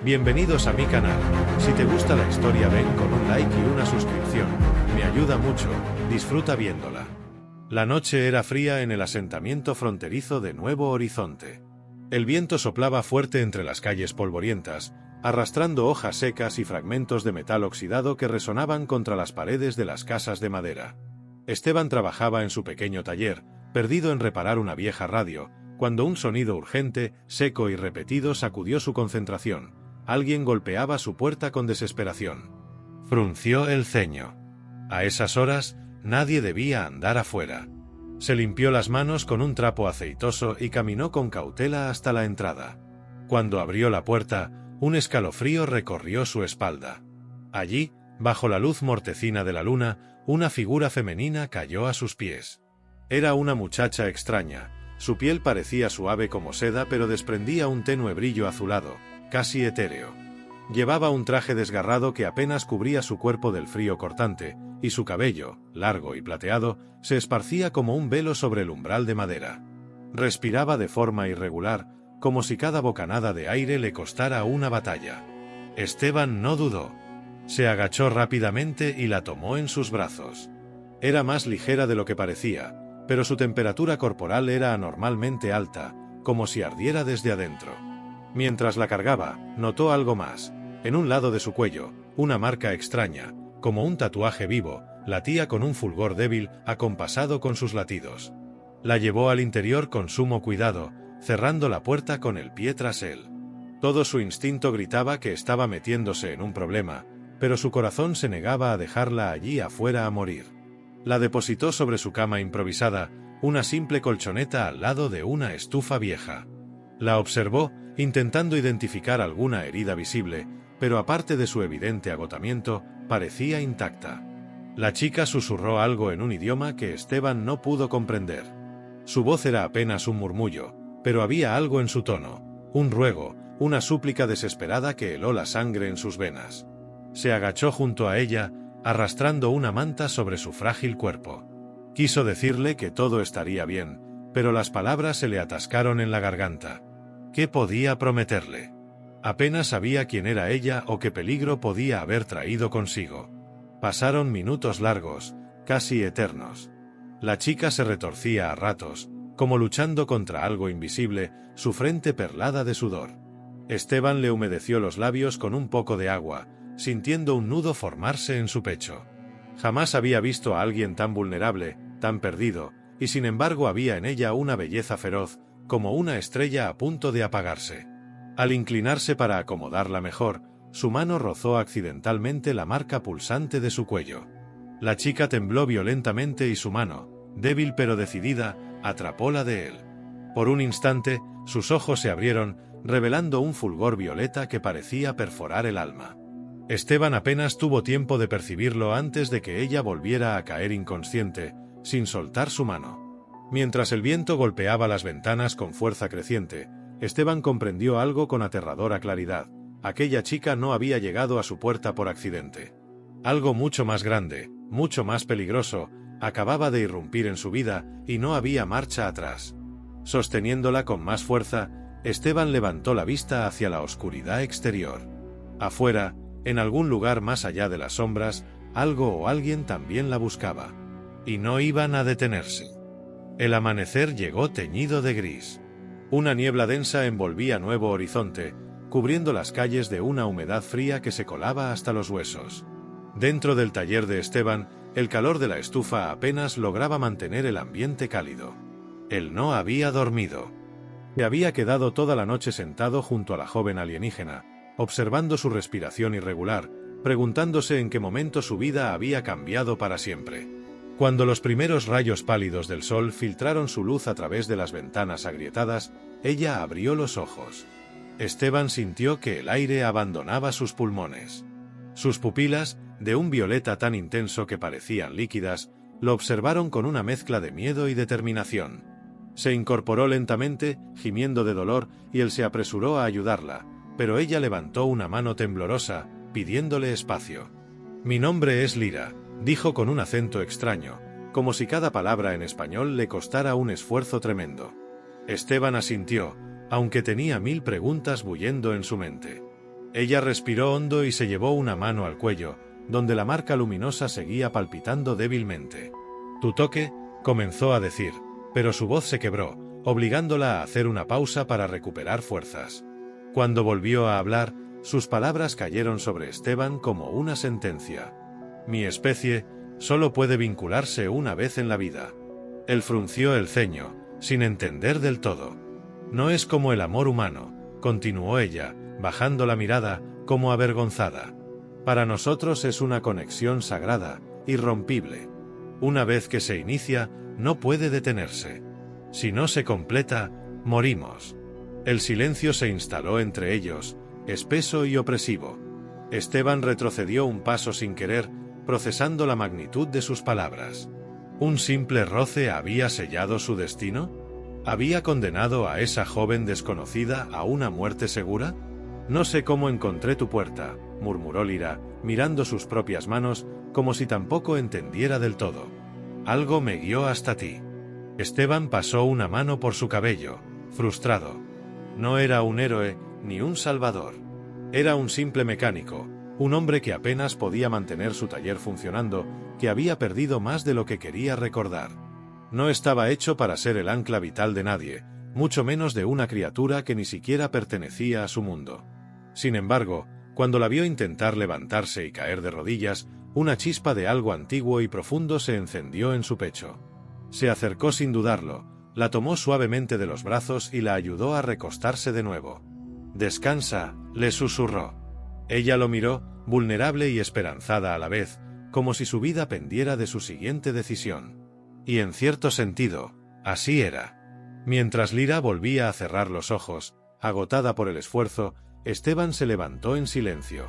Bienvenidos a mi canal. Si te gusta la historia ven con un like y una suscripción. Me ayuda mucho, disfruta viéndola. La noche era fría en el asentamiento fronterizo de Nuevo Horizonte. El viento soplaba fuerte entre las calles polvorientas, arrastrando hojas secas y fragmentos de metal oxidado que resonaban contra las paredes de las casas de madera. Esteban trabajaba en su pequeño taller, perdido en reparar una vieja radio, cuando un sonido urgente, seco y repetido sacudió su concentración. Alguien golpeaba su puerta con desesperación. Frunció el ceño. A esas horas, nadie debía andar afuera. Se limpió las manos con un trapo aceitoso y caminó con cautela hasta la entrada. Cuando abrió la puerta, un escalofrío recorrió su espalda. Allí, bajo la luz mortecina de la luna, una figura femenina cayó a sus pies. Era una muchacha extraña. Su piel parecía suave como seda, pero desprendía un tenue brillo azulado, casi etéreo. Llevaba un traje desgarrado que apenas cubría su cuerpo del frío cortante, y su cabello, largo y plateado, se esparcía como un velo sobre el umbral de madera. Respiraba de forma irregular, como si cada bocanada de aire le costara una batalla. Esteban no dudó. Se agachó rápidamente y la tomó en sus brazos. Era más ligera de lo que parecía, pero su temperatura corporal era anormalmente alta, como si ardiera desde adentro. Mientras la cargaba, notó algo más. En un lado de su cuello, una marca extraña, como un tatuaje vivo, latía con un fulgor débil, acompasado con sus latidos. La llevó al interior con sumo cuidado, cerrando la puerta con el pie tras él. Todo su instinto gritaba que estaba metiéndose en un problema, pero su corazón se negaba a dejarla allí afuera a morir. La depositó sobre su cama improvisada, una simple colchoneta al lado de una estufa vieja. La observó, intentando identificar alguna herida visible, pero aparte de su evidente agotamiento, parecía intacta. La chica susurró algo en un idioma que Esteban no pudo comprender. Su voz era apenas un murmullo, pero había algo en su tono, un ruego, una súplica desesperada que heló la sangre en sus venas. Se agachó junto a ella, arrastrando una manta sobre su frágil cuerpo. Quiso decirle que todo estaría bien, pero las palabras se le atascaron en la garganta. ¿Qué podía prometerle? Apenas sabía quién era ella o qué peligro podía haber traído consigo. Pasaron minutos largos, casi eternos. La chica se retorcía a ratos, como luchando contra algo invisible, su frente perlada de sudor. Esteban le humedeció los labios con un poco de agua, sintiendo un nudo formarse en su pecho. Jamás había visto a alguien tan vulnerable, tan perdido, y sin embargo había en ella una belleza feroz, como una estrella a punto de apagarse. Al inclinarse para acomodarla mejor, su mano rozó accidentalmente la marca pulsante de su cuello. La chica tembló violentamente y su mano, débil pero decidida, atrapó la de él. Por un instante, sus ojos se abrieron, revelando un fulgor violeta que parecía perforar el alma. Esteban apenas tuvo tiempo de percibirlo antes de que ella volviera a caer inconsciente, sin soltar su mano. Mientras el viento golpeaba las ventanas con fuerza creciente, Esteban comprendió algo con aterradora claridad. Aquella chica no había llegado a su puerta por accidente. Algo mucho más grande, mucho más peligroso, acababa de irrumpir en su vida y no había marcha atrás. Sosteniéndola con más fuerza, Esteban levantó la vista hacia la oscuridad exterior. Afuera, en algún lugar más allá de las sombras, algo o alguien también la buscaba. Y no iban a detenerse. El amanecer llegó teñido de gris. Una niebla densa envolvía Nuevo Horizonte, cubriendo las calles de una humedad fría que se colaba hasta los huesos. Dentro del taller de Esteban, el calor de la estufa apenas lograba mantener el ambiente cálido. Él no había dormido. Se había quedado toda la noche sentado junto a la joven alienígena, observando su respiración irregular, preguntándose en qué momento su vida había cambiado para siempre. Cuando los primeros rayos pálidos del sol filtraron su luz a través de las ventanas agrietadas, ella abrió los ojos. Esteban sintió que el aire abandonaba sus pulmones. Sus pupilas, de un violeta tan intenso que parecían líquidas, lo observaron con una mezcla de miedo y determinación. Se incorporó lentamente, gimiendo de dolor, y él se apresuró a ayudarla, pero ella levantó una mano temblorosa, pidiéndole espacio. «Mi nombre es Lira», dijo con un acento extraño, como si cada palabra en español le costara un esfuerzo tremendo. Esteban asintió, aunque tenía 1000 preguntas bullendo en su mente. Ella respiró hondo y se llevó una mano al cuello, donde la marca luminosa seguía palpitando débilmente. «Tu toque», comenzó a decir, pero su voz se quebró, obligándola a hacer una pausa para recuperar fuerzas. Cuando volvió a hablar, sus palabras cayeron sobre Esteban como una sentencia. «Mi especie solo puede vincularse una vez en la vida». Él frunció el ceño, sin entender del todo. «No es como el amor humano», continuó ella, bajando la mirada, como avergonzada. «Para nosotros es una conexión sagrada, irrompible. Una vez que se inicia, no puede detenerse. Si no se completa, morimos». El silencio se instaló entre ellos, espeso y opresivo. Esteban retrocedió un paso sin querer, procesando la magnitud de sus palabras. ¿Un simple roce había sellado su destino? ¿Había condenado a esa joven desconocida a una muerte segura? «No sé cómo encontré tu puerta», murmuró Lyra, mirando sus propias manos, como si tampoco entendiera del todo. «Algo me guió hasta ti». Esteban pasó una mano por su cabello, frustrado. No era un héroe, ni un salvador. Era un simple mecánico, un hombre que apenas podía mantener su taller funcionando, que había perdido más de lo que quería recordar. No estaba hecho para ser el ancla vital de nadie, mucho menos de una criatura que ni siquiera pertenecía a su mundo. Sin embargo, cuando la vio intentar levantarse y caer de rodillas, una chispa de algo antiguo y profundo se encendió en su pecho. Se acercó sin dudarlo, la tomó suavemente de los brazos y la ayudó a recostarse de nuevo. «Descansa», le susurró. Ella lo miró, vulnerable y esperanzada a la vez, como si su vida pendiera de su siguiente decisión. Y en cierto sentido, así era. Mientras Lyra volvía a cerrar los ojos, agotada por el esfuerzo, Esteban se levantó en silencio.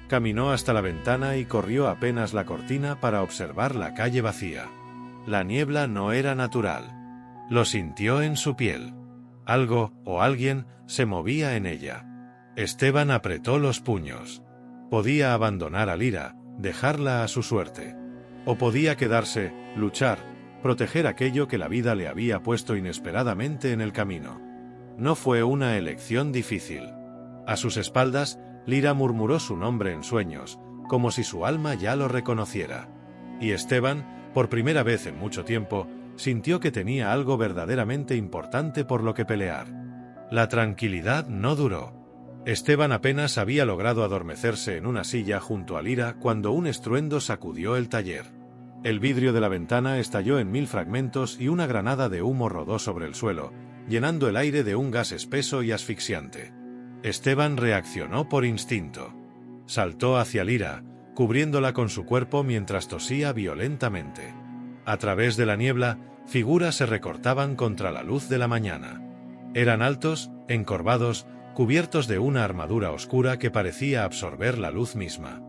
Caminó hasta la ventana y corrió apenas la cortina para observar la calle vacía. La niebla no era natural. Lo sintió en su piel. Algo, o alguien, se movía en ella. Esteban apretó los puños. Podía abandonar a Lyra, dejarla a su suerte. O podía quedarse, luchar, proteger aquello que la vida le había puesto inesperadamente en el camino. No fue una elección difícil. A sus espaldas, Lyra murmuró su nombre en sueños, como si su alma ya lo reconociera. Y Esteban, por primera vez en mucho tiempo, sintió que tenía algo verdaderamente importante por lo que pelear. La tranquilidad no duró. Esteban apenas había logrado adormecerse en una silla junto a Lyra cuando un estruendo sacudió el taller. El vidrio de la ventana estalló en 1000 fragmentos y una granada de humo rodó sobre el suelo, llenando el aire de un gas espeso y asfixiante. Esteban reaccionó por instinto. Saltó hacia Lyra, cubriéndola con su cuerpo mientras tosía violentamente. A través de la niebla, figuras se recortaban contra la luz de la mañana. Eran altos, encorvados, cubiertos de una armadura oscura que parecía absorber la luz misma.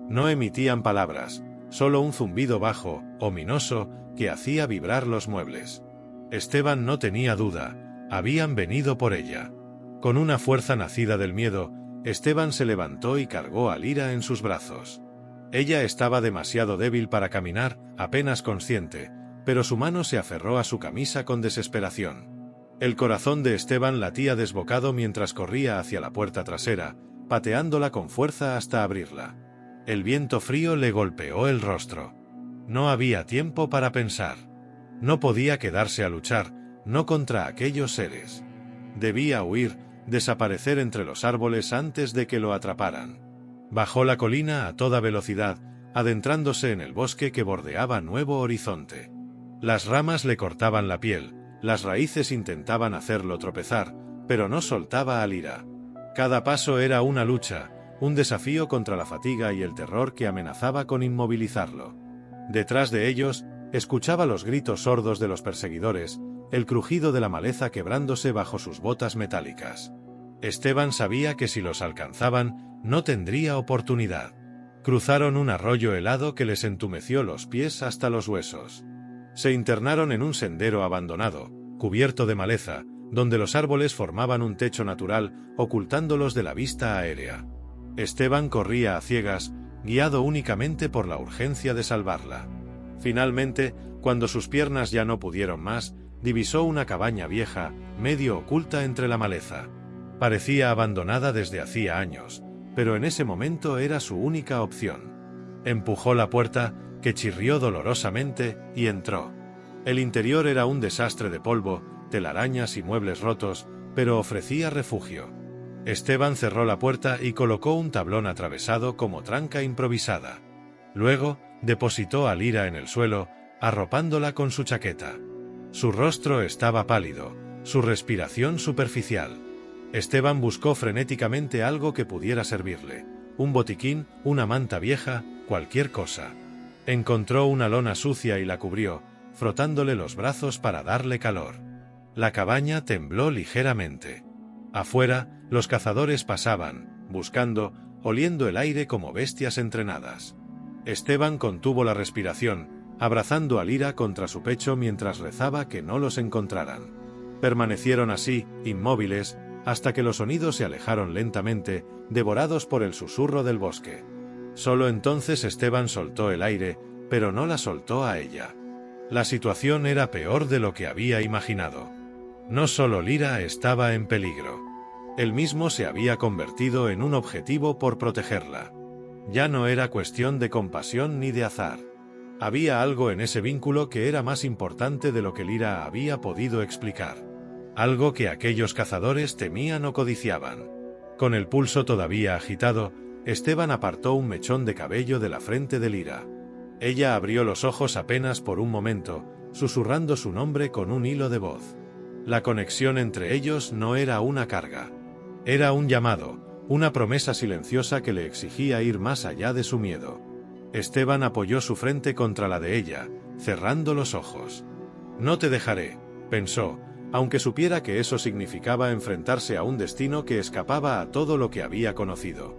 No emitían palabras, solo un zumbido bajo, ominoso, que hacía vibrar los muebles. Esteban no tenía duda, habían venido por ella. Con una fuerza nacida del miedo, Esteban se levantó y cargó a Lyra en sus brazos. Ella estaba demasiado débil para caminar, apenas consciente, pero su mano se aferró a su camisa con desesperación. El corazón de Esteban latía desbocado mientras corría hacia la puerta trasera, pateándola con fuerza hasta abrirla. El viento frío le golpeó el rostro. No había tiempo para pensar. No podía quedarse a luchar, no contra aquellos seres. Debía huir, desaparecer entre los árboles antes de que lo atraparan. Bajó la colina a toda velocidad, adentrándose en el bosque que bordeaba Nuevo Horizonte. Las ramas le cortaban la piel, las raíces intentaban hacerlo tropezar, pero no soltaba a Lyra. Cada paso era una lucha, un desafío contra la fatiga y el terror que amenazaba con inmovilizarlo. Detrás de ellos, escuchaba los gritos sordos de los perseguidores, el crujido de la maleza quebrándose bajo sus botas metálicas. Esteban sabía que si los alcanzaban, no tendría oportunidad. Cruzaron un arroyo helado que les entumeció los pies hasta los huesos. Se internaron en un sendero abandonado, cubierto de maleza, donde los árboles formaban un techo natural, ocultándolos de la vista aérea. Esteban corría a ciegas, guiado únicamente por la urgencia de salvarla. Finalmente, cuando sus piernas ya no pudieron más, divisó una cabaña vieja, medio oculta entre la maleza. Parecía abandonada desde hacía años, pero en ese momento era su única opción. Empujó la puerta, que chirrió dolorosamente, y entró. El interior era un desastre de polvo, telarañas y muebles rotos, pero ofrecía refugio. Esteban cerró la puerta y colocó un tablón atravesado como tranca improvisada. Luego, depositó a Lyra en el suelo, arropándola con su chaqueta. Su rostro estaba pálido, su respiración superficial. Esteban buscó frenéticamente algo que pudiera servirle. Un botiquín, una manta vieja, cualquier cosa. Encontró una lona sucia y la cubrió, frotándole los brazos para darle calor. La cabaña tembló ligeramente. Afuera, los cazadores pasaban, buscando, oliendo el aire como bestias entrenadas. Esteban contuvo la respiración, abrazando a Lyra contra su pecho mientras rezaba que no los encontraran. Permanecieron así, inmóviles, hasta que los sonidos se alejaron lentamente, devorados por el susurro del bosque. Solo entonces Esteban soltó el aire, pero no la soltó a ella. La situación era peor de lo que había imaginado. No solo Lyra estaba en peligro. Él mismo se había convertido en un objetivo por protegerla. Ya no era cuestión de compasión ni de azar. Había algo en ese vínculo que era más importante de lo que Lyra había podido explicar. Algo que aquellos cazadores temían o codiciaban. Con el pulso todavía agitado, Esteban apartó un mechón de cabello de la frente de Lyra. Ella abrió los ojos apenas por un momento, susurrando su nombre con un hilo de voz. La conexión entre ellos no era una carga. Era un llamado, una promesa silenciosa que le exigía ir más allá de su miedo. Esteban apoyó su frente contra la de ella, cerrando los ojos. «No te dejaré», pensó, aunque supiera que eso significaba enfrentarse a un destino que escapaba a todo lo que había conocido.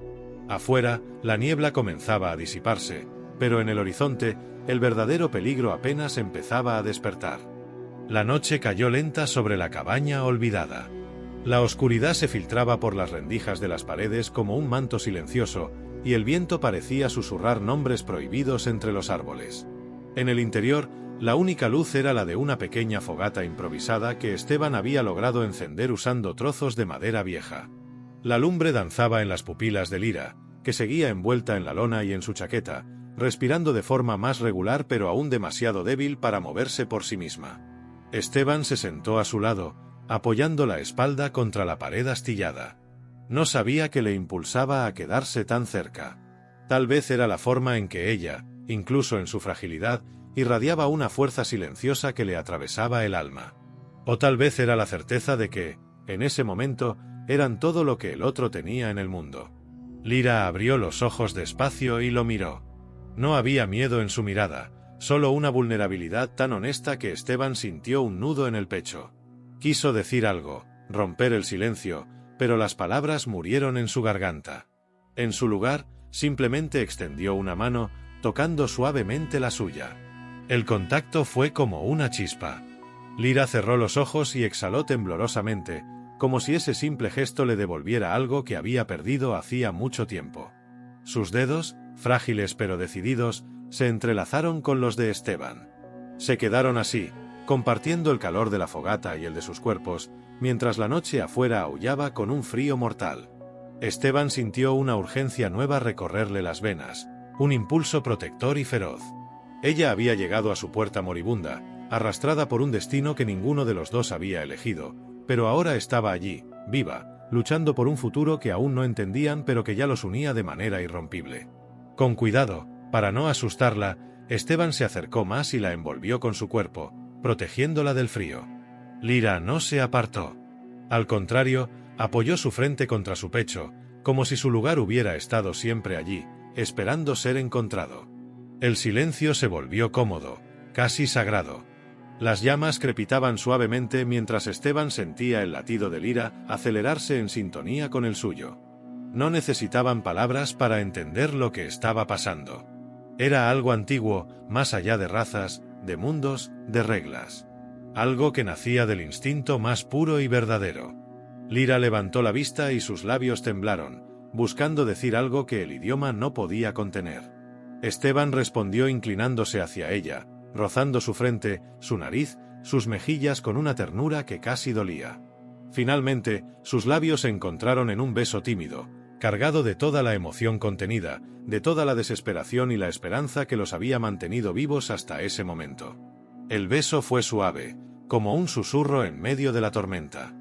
Afuera, la niebla comenzaba a disiparse, pero en el horizonte, el verdadero peligro apenas empezaba a despertar. La noche cayó lenta sobre la cabaña olvidada. La oscuridad se filtraba por las rendijas de las paredes como un manto silencioso, y el viento parecía susurrar nombres prohibidos entre los árboles. En el interior, la única luz era la de una pequeña fogata improvisada que Esteban había logrado encender usando trozos de madera vieja. La lumbre danzaba en las pupilas de Lyra, que seguía envuelta en la lona y en su chaqueta, respirando de forma más regular pero aún demasiado débil para moverse por sí misma. Esteban se sentó a su lado, apoyando la espalda contra la pared astillada. No sabía qué le impulsaba a quedarse tan cerca. Tal vez era la forma en que ella, incluso en su fragilidad, irradiaba una fuerza silenciosa que le atravesaba el alma. O tal vez era la certeza de que, en ese momento, eran todo lo que el otro tenía en el mundo. Lyra abrió los ojos despacio y lo miró. No había miedo en su mirada, solo una vulnerabilidad tan honesta que Esteban sintió un nudo en el pecho. Quiso decir algo, romper el silencio, pero las palabras murieron en su garganta. En su lugar, simplemente extendió una mano, tocando suavemente la suya. El contacto fue como una chispa. Lyra cerró los ojos y exhaló temblorosamente, como si ese simple gesto le devolviera algo que había perdido hacía mucho tiempo. Sus dedos, frágiles pero decididos, se entrelazaron con los de Esteban. Se quedaron así, compartiendo el calor de la fogata y el de sus cuerpos, mientras la noche afuera aullaba con un frío mortal. Esteban sintió una urgencia nueva recorrerle las venas, un impulso protector y feroz. Ella había llegado a su puerta moribunda, arrastrada por un destino que ninguno de los dos había elegido, pero ahora estaba allí, viva, luchando por un futuro que aún no entendían pero que ya los unía de manera irrompible. Con cuidado, para no asustarla, Esteban se acercó más y la envolvió con su cuerpo, protegiéndola del frío. Lyra no se apartó. Al contrario, apoyó su frente contra su pecho, como si su lugar hubiera estado siempre allí, esperando ser encontrado. El silencio se volvió cómodo, casi sagrado. Las llamas crepitaban suavemente mientras Esteban sentía el latido de Lyra acelerarse en sintonía con el suyo. No necesitaban palabras para entender lo que estaba pasando. Era algo antiguo, más allá de razas, de mundos, de reglas. Algo que nacía del instinto más puro y verdadero. Lyra levantó la vista y sus labios temblaron, buscando decir algo que el idioma no podía contener. Esteban respondió inclinándose hacia ella, rozando su frente, su nariz, sus mejillas con una ternura que casi dolía. Finalmente, sus labios se encontraron en un beso tímido, cargado de toda la emoción contenida, de toda la desesperación y la esperanza que los había mantenido vivos hasta ese momento. El beso fue suave, como un susurro en medio de la tormenta.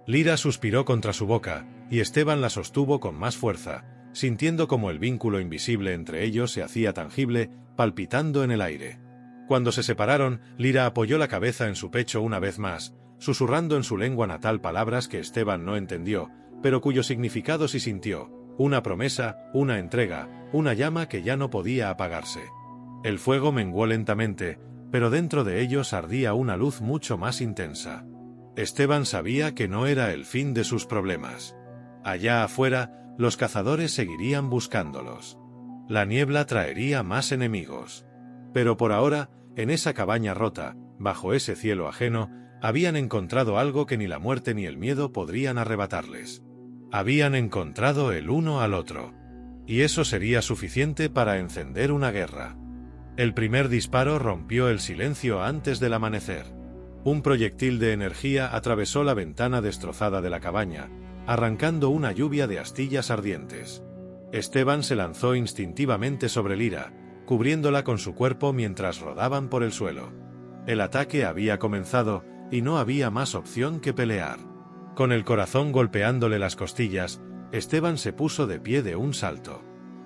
Lyra suspiró contra su boca, y Esteban la sostuvo con más fuerza, sintiendo como el vínculo invisible entre ellos se hacía tangible, palpitando en el aire. Cuando se separaron, Lyra apoyó la cabeza en su pecho una vez más, susurrando en su lengua natal palabras que Esteban no entendió, pero cuyo significado sí sintió: una promesa, una entrega, una llama que ya no podía apagarse. El fuego menguó lentamente, pero dentro de ellos ardía una luz mucho más intensa. Esteban sabía que no era el fin de sus problemas. Allá afuera, los cazadores seguirían buscándolos. La niebla traería más enemigos. Pero por ahora, en esa cabaña rota, bajo ese cielo ajeno, habían encontrado algo que ni la muerte ni el miedo podrían arrebatarles. Habían encontrado el uno al otro. Y eso sería suficiente para encender una guerra. El primer disparo rompió el silencio antes del amanecer. Un proyectil de energía atravesó la ventana destrozada de la cabaña, arrancando una lluvia de astillas ardientes. Esteban se lanzó instintivamente sobre Lyra, cubriéndola con su cuerpo mientras rodaban por el suelo. El ataque había comenzado, y no había más opción que pelear. Con el corazón golpeándole las costillas, Esteban se puso de pie de un salto.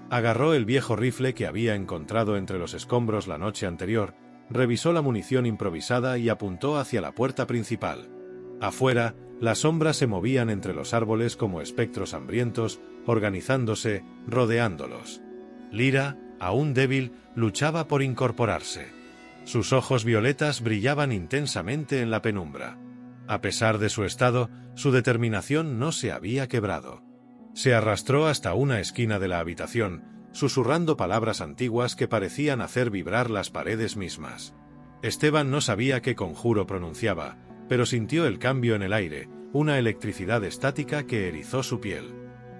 Agarró el viejo rifle que había encontrado entre los escombros la noche anterior, revisó la munición improvisada y apuntó hacia la puerta principal. Afuera, las sombras se movían entre los árboles como espectros hambrientos, organizándose, rodeándolos. Lyra, aún débil, luchaba por incorporarse. Sus ojos violetas brillaban intensamente en la penumbra. A pesar de su estado, su determinación no se había quebrado. Se arrastró hasta una esquina de la habitación, susurrando palabras antiguas que parecían hacer vibrar las paredes mismas. Esteban no sabía qué conjuro pronunciaba, pero sintió el cambio en el aire, una electricidad estática que erizó su piel.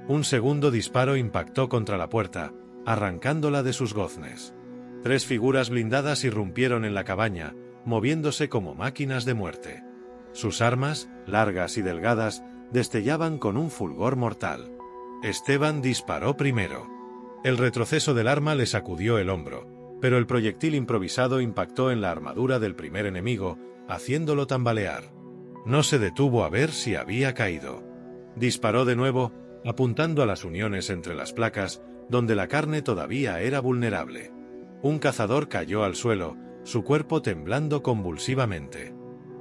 Un segundo disparo impactó contra la puerta, arrancándola de sus goznes. 3 figuras blindadas irrumpieron en la cabaña, moviéndose como máquinas de muerte. Sus armas, largas y delgadas, destellaban con un fulgor mortal. Esteban disparó primero. El retroceso del arma le sacudió el hombro, pero el proyectil improvisado impactó en la armadura del primer enemigo, haciéndolo tambalear. No se detuvo a ver si había caído. Disparó de nuevo, apuntando a las uniones entre las placas, donde la carne todavía era vulnerable. Un cazador cayó al suelo, su cuerpo temblando convulsivamente.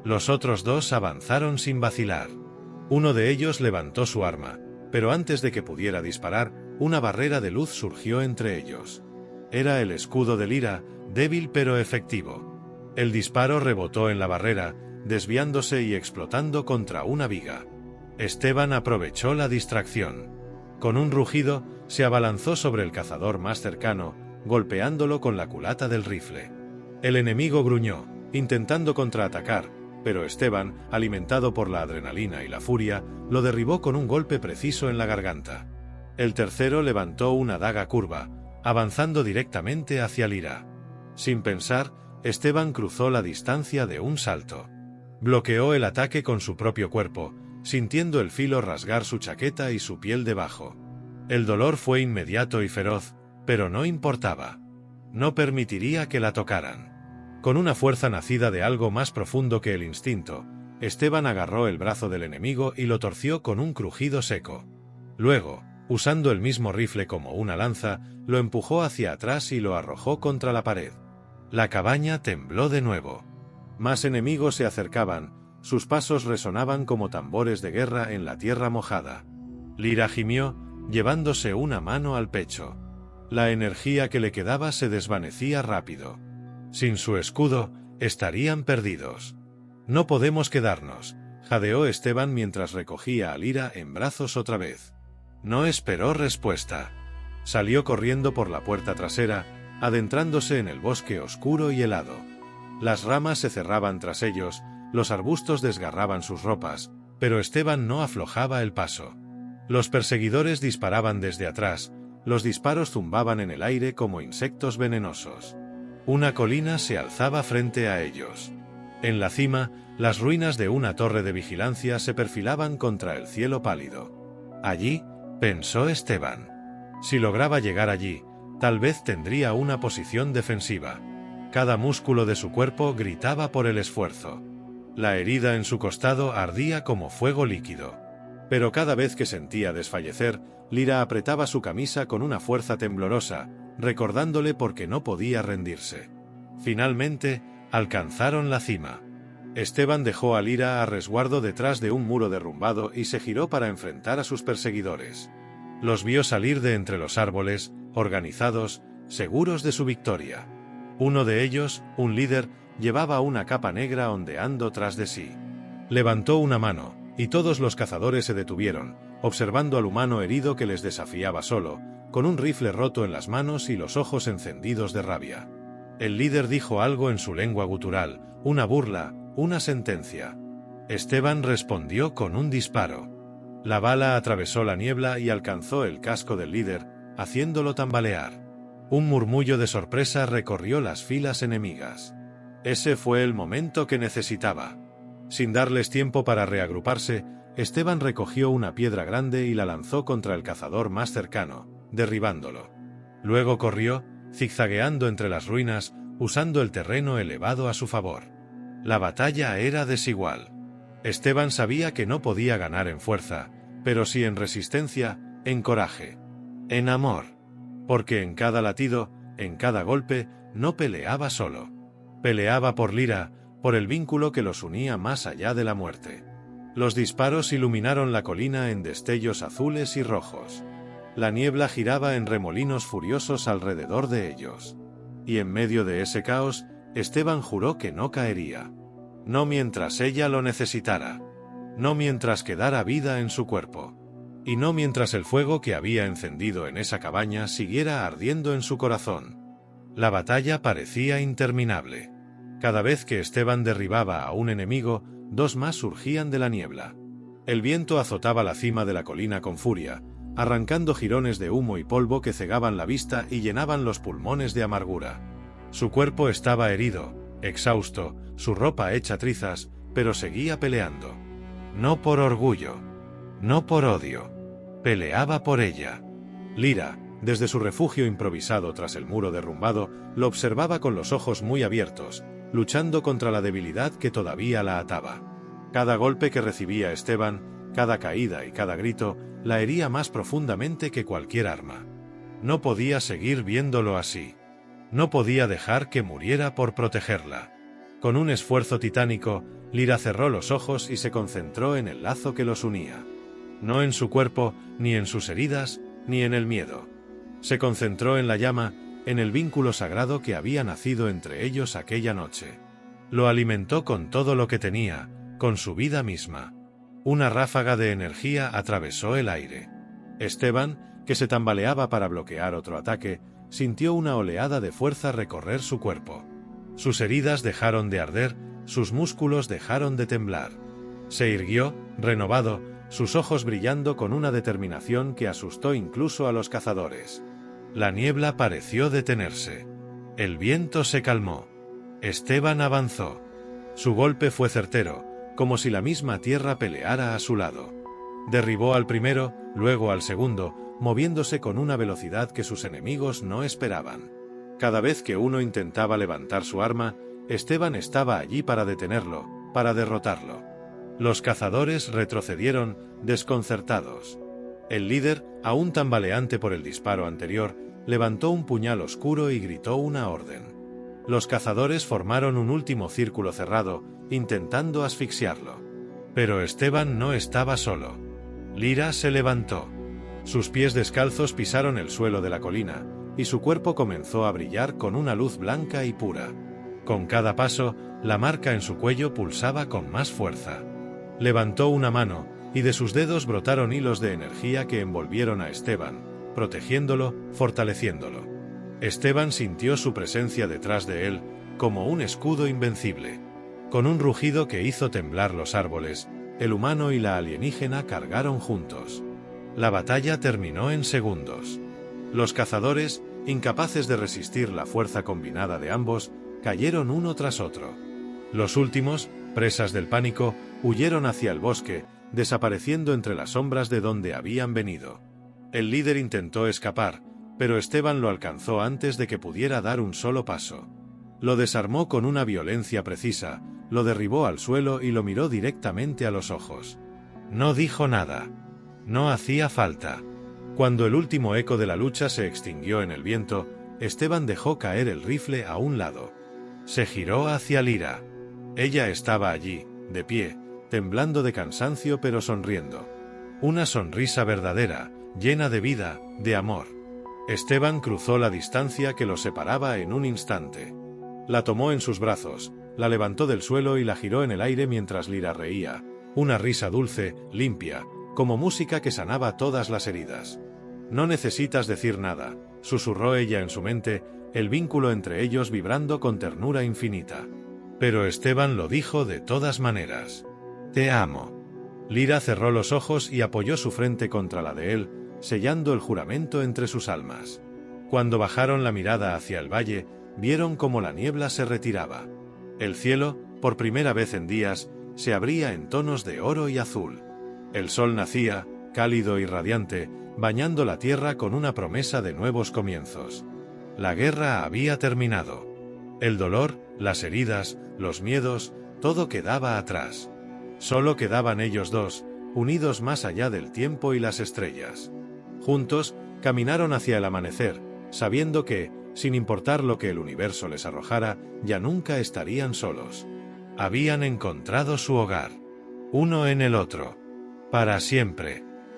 Los otros 2 avanzaron sin vacilar. Uno de ellos levantó su arma, pero antes de que pudiera disparar, una barrera de luz surgió entre ellos. Era el escudo de Lyra, débil pero efectivo. El disparo rebotó en la barrera, desviándose y explotando contra una viga. Esteban aprovechó la distracción. Con un rugido, se abalanzó sobre el cazador más cercano, golpeándolo con la culata del rifle. El enemigo gruñó, intentando contraatacar, pero Esteban, alimentado por la adrenalina y la furia, lo derribó con un golpe preciso en la garganta. El tercero levantó una daga curva, avanzando directamente hacia Lyra. Sin pensar, Esteban cruzó la distancia de un salto. Bloqueó el ataque con su propio cuerpo, sintiendo el filo rasgar su chaqueta y su piel debajo. El dolor fue inmediato y feroz, pero no importaba. No permitiría que la tocaran. Con una fuerza nacida de algo más profundo que el instinto, Esteban agarró el brazo del enemigo y lo torció con un crujido seco. Luego, usando el mismo rifle como una lanza, lo empujó hacia atrás y lo arrojó contra la pared. La cabaña tembló de nuevo. Más enemigos se acercaban, sus pasos resonaban como tambores de guerra en la tierra mojada. Lyra gimió, llevándose una mano al pecho. La energía que le quedaba se desvanecía rápido. Sin su escudo, estarían perdidos. No podemos quedarnos, jadeó Esteban mientras recogía a Lyra en brazos otra vez. No esperó respuesta. Salió corriendo por la puerta trasera, adentrándose en el bosque oscuro y helado. Las ramas se cerraban tras ellos, los arbustos desgarraban sus ropas, pero Esteban no aflojaba el paso. Los perseguidores disparaban desde atrás, los disparos zumbaban en el aire como insectos venenosos. Una colina se alzaba frente a ellos. En la cima, las ruinas de una torre de vigilancia se perfilaban contra el cielo pálido. Allí, pensó Esteban. Si lograba llegar allí, tal vez tendría una posición defensiva. Cada músculo de su cuerpo gritaba por el esfuerzo. La herida en su costado ardía como fuego líquido. Pero cada vez que sentía desfallecer, Lyra apretaba su camisa con una fuerza temblorosa, recordándole por qué no podía rendirse. Finalmente, alcanzaron la cima. Esteban dejó a Lyra a resguardo detrás de un muro derrumbado y se giró para enfrentar a sus perseguidores. Los vio salir de entre los árboles, organizados, seguros de su victoria. Uno de ellos, un líder, llevaba una capa negra ondeando tras de sí. Levantó una mano, y todos los cazadores se detuvieron, observando al humano herido que les desafiaba solo, con un rifle roto en las manos y los ojos encendidos de rabia. El líder dijo algo en su lengua gutural, una burla, una sentencia. Esteban respondió con un disparo. La bala atravesó la niebla y alcanzó el casco del líder, haciéndolo tambalear. Un murmullo de sorpresa recorrió las filas enemigas. Ese fue el momento que necesitaba. Sin darles tiempo para reagruparse, Esteban recogió una piedra grande y la lanzó contra el cazador más cercano, derribándolo. Luego corrió, zigzagueando entre las ruinas, usando el terreno elevado a su favor. La batalla era desigual. Esteban sabía que no podía ganar en fuerza, pero sí en resistencia, en coraje, en amor. Porque en cada latido, en cada golpe, no peleaba solo. Peleaba por Lyra, por el vínculo que los unía más allá de la muerte. Los disparos iluminaron la colina en destellos azules y rojos. La niebla giraba en remolinos furiosos alrededor de ellos. Y en medio de ese caos, Esteban juró que no caería. No mientras ella lo necesitara. No mientras quedara vida en su cuerpo. Y no mientras el fuego que había encendido en esa cabaña siguiera ardiendo en su corazón. La batalla parecía interminable. Cada vez que Esteban derribaba a un enemigo, dos más surgían de la niebla. El viento azotaba la cima de la colina con furia, arrancando jirones de humo y polvo que cegaban la vista y llenaban los pulmones de amargura. Su cuerpo estaba herido, exhausto, su ropa hecha trizas, pero seguía peleando. No por orgullo, no por odio. Peleaba por ella. Lyra, desde su refugio improvisado tras el muro derrumbado, lo observaba con los ojos muy abiertos, luchando contra la debilidad que todavía la ataba. Cada golpe que recibía Esteban, cada caída y cada grito, la hería más profundamente que cualquier arma. No podía seguir viéndolo así. No podía dejar que muriera por protegerla. Con un esfuerzo titánico, Lyra cerró los ojos y se concentró en el lazo que los unía. No en su cuerpo, ni en sus heridas, ni en el miedo. Se concentró en la llama, en el vínculo sagrado que había nacido entre ellos aquella noche. Lo alimentó con todo lo que tenía, con su vida misma. Una ráfaga de energía atravesó el aire. Esteban, que se tambaleaba para bloquear otro ataque, sintió una oleada de fuerza recorrer su cuerpo. Sus heridas dejaron de arder, sus músculos dejaron de temblar. Se irguió, renovado, sus ojos brillando con una determinación que asustó incluso a los cazadores. La niebla pareció detenerse. El viento se calmó. Esteban avanzó. Su golpe fue certero, como si la misma tierra peleara a su lado. Derribó al primero, luego al segundo, moviéndose con una velocidad que sus enemigos no esperaban. Cada vez que uno intentaba levantar su arma, Esteban estaba allí para detenerlo, para derrotarlo. Los cazadores retrocedieron, desconcertados. El líder, aún tambaleante por el disparo anterior, levantó un puñal oscuro y gritó una orden. Los cazadores formaron un último círculo cerrado, intentando asfixiarlo. Pero Esteban no estaba solo. Lyra se levantó. Sus pies descalzos pisaron el suelo de la colina, y su cuerpo comenzó a brillar con una luz blanca y pura. Con cada paso, la marca en su cuello pulsaba con más fuerza. Levantó una mano, y de sus dedos brotaron hilos de energía que envolvieron a Esteban, protegiéndolo, fortaleciéndolo. Esteban sintió su presencia detrás de él, como un escudo invencible. Con un rugido que hizo temblar los árboles, el humano y la alienígena cargaron juntos. La batalla terminó en segundos. Los cazadores, incapaces de resistir la fuerza combinada de ambos, cayeron uno tras otro. Los últimos, presas del pánico, huyeron hacia el bosque, desapareciendo entre las sombras de donde habían venido. El líder intentó escapar, pero Esteban lo alcanzó antes de que pudiera dar un solo paso. Lo desarmó con una violencia precisa, lo derribó al suelo y lo miró directamente a los ojos. No dijo nada. No hacía falta. Cuando el último eco de la lucha se extinguió en el viento, Esteban dejó caer el rifle a un lado. Se giró hacia Lyra. Ella estaba allí, de pie, temblando de cansancio pero sonriendo. Una sonrisa verdadera, llena de vida, de amor. Esteban cruzó la distancia que los separaba en un instante. La tomó en sus brazos, la levantó del suelo y la giró en el aire mientras Lyra reía, una risa dulce, limpia, como música que sanaba todas las heridas. No necesitas decir nada, susurró ella en su mente, el vínculo entre ellos vibrando con ternura infinita. Pero Esteban lo dijo de todas maneras. Te amo. Lyra cerró los ojos y apoyó su frente contra la de él, sellando el juramento entre sus almas. Cuando bajaron la mirada hacia el valle, vieron cómo la niebla se retiraba. El cielo, por primera vez en días, se abría en tonos de oro y azul. El sol nacía, cálido y radiante, bañando la tierra con una promesa de nuevos comienzos. La guerra había terminado. El dolor, las heridas, los miedos, todo quedaba atrás. Solo quedaban ellos dos, unidos más allá del tiempo y las estrellas. Juntos, caminaron hacia el amanecer, sabiendo que, sin importar lo que el universo les arrojara, ya nunca estarían solos. Habían encontrado su hogar. Uno en el otro. Para siempre.